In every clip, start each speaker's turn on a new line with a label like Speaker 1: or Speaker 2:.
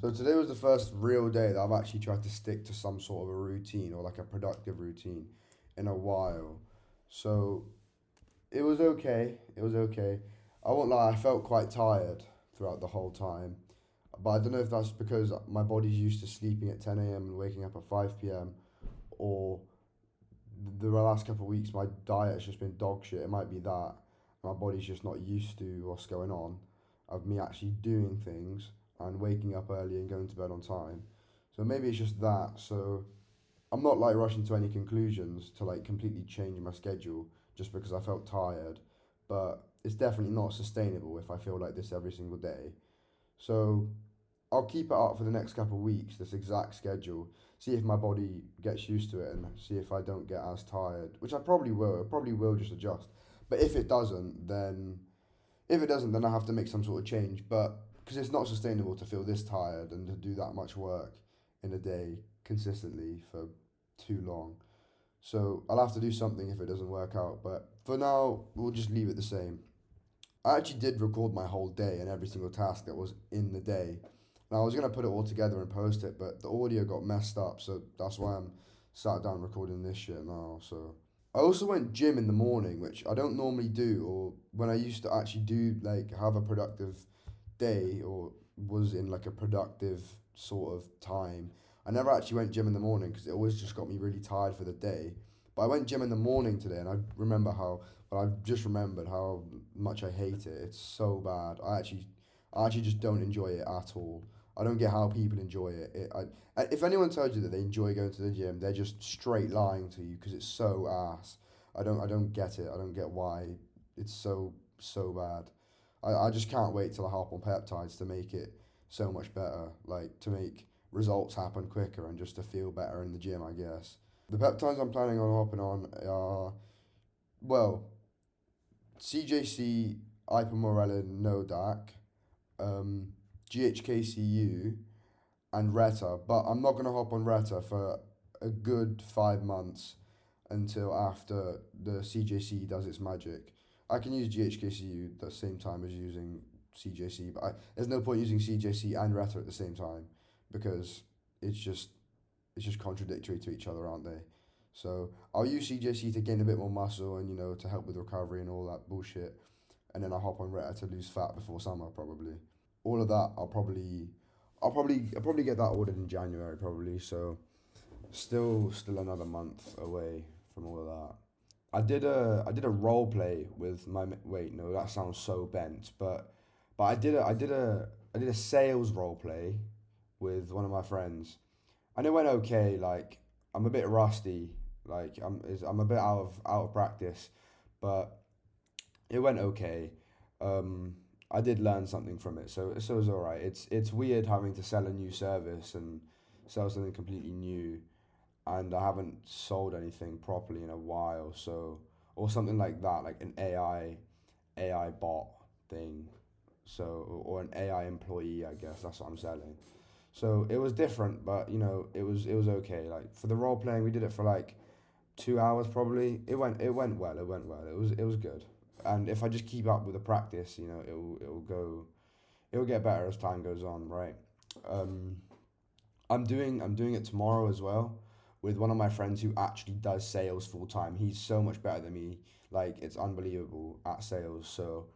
Speaker 1: So today was the first real day that I've actually tried to stick to some sort of a routine or like a productive routine in a while. So it was okay. It was okay. I won't lie, I felt quite tired throughout the whole time. But I don't know if that's because my body's used to sleeping at 10 a.m. and waking up at 5 p.m. or the last couple of weeks my diet has just been dog shit. It might be that. My body's just not used to what's going on of me actually doing things and waking up early and going to bed on time. So maybe it's just that. So I'm not like rushing to any conclusions to like completely change my schedule just because I felt tired, but it's definitely not sustainable if I feel like this every single day. So I'll keep it up for the next couple of weeks, this exact schedule, see if my body gets used to it and see if I don't get as tired, which I probably will. I probably will just adjust. But if it doesn't, then I have to make some sort of change. But because it's not sustainable to feel this tired and to do that much work in a day consistently for too long. So I'll have to do something if it doesn't work out. But for now, we'll just leave it the same. I actually did record my whole day and every single task that was in the day. And I was gonna put it all together and post it, but the audio got messed up, so that's why I'm sat down recording this shit now. So I also went gym in the morning, which I don't normally do, or when I used to actually do like have a productive day or was in like a productive sort of time. I never actually went gym in the morning because it always just got me really tired for the day. But I went gym in the morning today, and I've just remembered how much I hate it. It's so bad. I actually just don't enjoy it at all. I don't get how people enjoy it. If anyone tells you that they enjoy going to the gym, they're just straight lying to you because it's so ass. I don't get it. I don't get why it's so bad. I just can't wait till I hop on peptides to make it so much better. Like to make results happen quicker and just to feel better in the gym, I guess. The peptides I'm planning on hopping on are, well, CJC, ipamorelin, Nodac, um, GHKCU, and Retta. But I'm not gonna hop on Retta for a good 5 months until after the CJC does its magic. I can use GHKCU at the same time as using CJC, but there's no point using CJC and Retta at the same time because it's just it's just contradictory to each other, aren't they? So I'll use CJC to gain a bit more muscle and to help with recovery and all that bullshit, and then I'll hop on Retta to lose fat before summer probably. All of that I'll probably get that ordered in January probably. So still another month away from all of that. I did a role play with my wait no that sounds so bent but I did a sales role play with one of my friends and it went okay. Like I'm a bit rusty, like I'm a bit out of practice, but it went okay. Um, I did learn something from it, so it was all right. It's weird having to sell a new service and sell something completely new, and I haven't sold anything properly in a while. So or something like that, like an AI bot thing. So or an AI employee, I guess that's what I'm selling. So it was different, but it was okay. Like for the role playing, we did it for like 2 hours probably. It went well. It went well. It was good. And if I just keep up with the practice, it'll get better as time goes on, right? Um, I'm doing it tomorrow as well with one of my friends who actually does sales full time. He's so much better than me. Like it's unbelievable at sales. So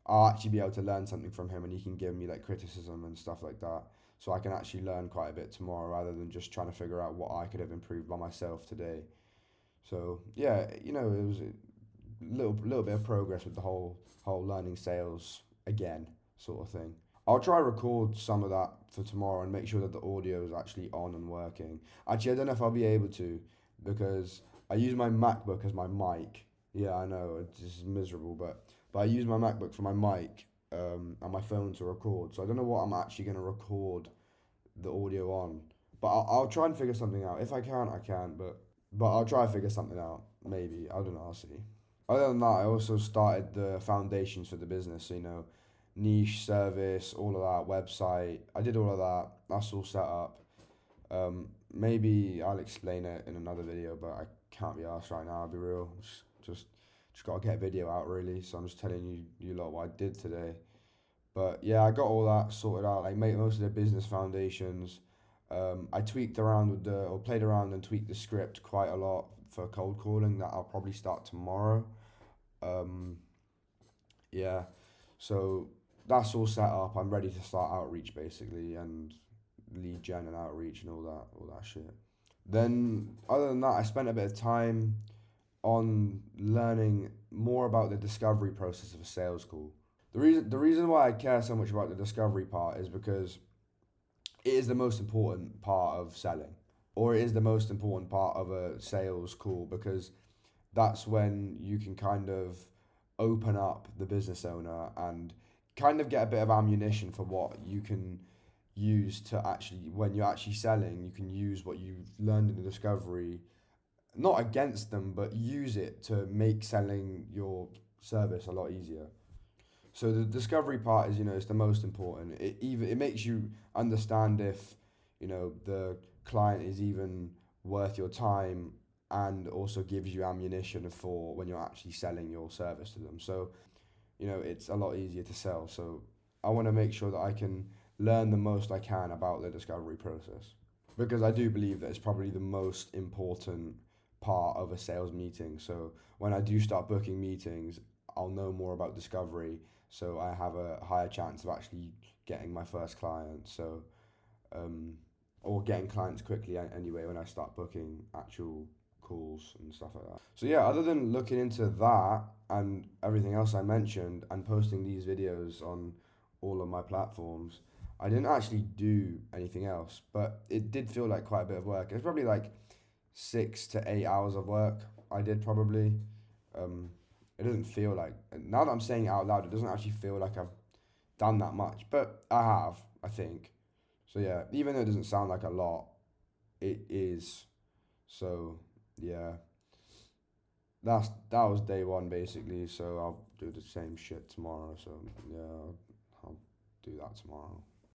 Speaker 1: I'll actually be able to learn something from him and he can give me like criticism and stuff like that. So I can actually learn quite a bit tomorrow rather than just trying to figure out what I could have improved by myself today. So yeah, it was a little bit of progress with the whole learning sales again sort of thing. I'll try record some of that for tomorrow and make sure that the audio is actually on and working. Actually, I don't know if I'll be able to because I use my MacBook as my mic. Yeah, I know it's just miserable, but I use my MacBook for my mic and my phone to record. So I don't know what I'm actually gonna record the audio on, but I'll try and figure something out. If I can, I can, but I'll try to figure something out. Maybe I don't know. I'll see. Other than that, I also started the foundations for the business. So, niche service, all of that website. I did all of that. That's all set up. Maybe I'll explain it in another video, but I can't be asked right now. I'll be real. Just gotta get a video out really. So I'm just telling you lot what I did today. But yeah, I got all that sorted out. Like made most of the business foundations. I tweaked around with or played around and tweaked the script quite a lot for cold calling. That I'll probably start tomorrow. Um, yeah, so that's all set up. I'm ready to start outreach basically and lead gen and outreach and all that shit. Then other than that, I spent a bit of time on learning more about the discovery process of a sales call. The reason why I care so much about the discovery part is because it is the most important part of selling, or it is the most important part of a sales call, because that's when you can kind of open up the business owner and kind of get a bit of ammunition for what you can use to actually, when you're actually selling, you can use what you've learned in the discovery, not against them, but use it to make selling your service a lot easier. So the discovery part is, it's the most important. It makes you understand if, the client is even worth your time, and also gives you ammunition for when you're actually selling your service to them. So, it's a lot easier to sell. So I want to make sure that I can learn the most I can about the discovery process, because I do believe that it's probably the most important part of a sales meeting. So when I do start booking meetings, I'll know more about discovery, so I have a higher chance of actually getting my first client. So, um, or getting clients quickly anyway when I start booking actual calls and stuff like that. So yeah, other than looking into that and everything else I mentioned and posting these videos on all of my platforms, I didn't actually do anything else, but it did feel like quite a bit of work. It was probably like 6 to 8 hours of work I did probably. Um, it doesn't feel like, now that I'm saying it out loud, it doesn't actually feel like I've done that much, but I have, I think. So yeah, even though it doesn't sound like a lot, it is. So yeah, that was day one basically. So I'll do the same shit tomorrow. So yeah, I'll do that tomorrow.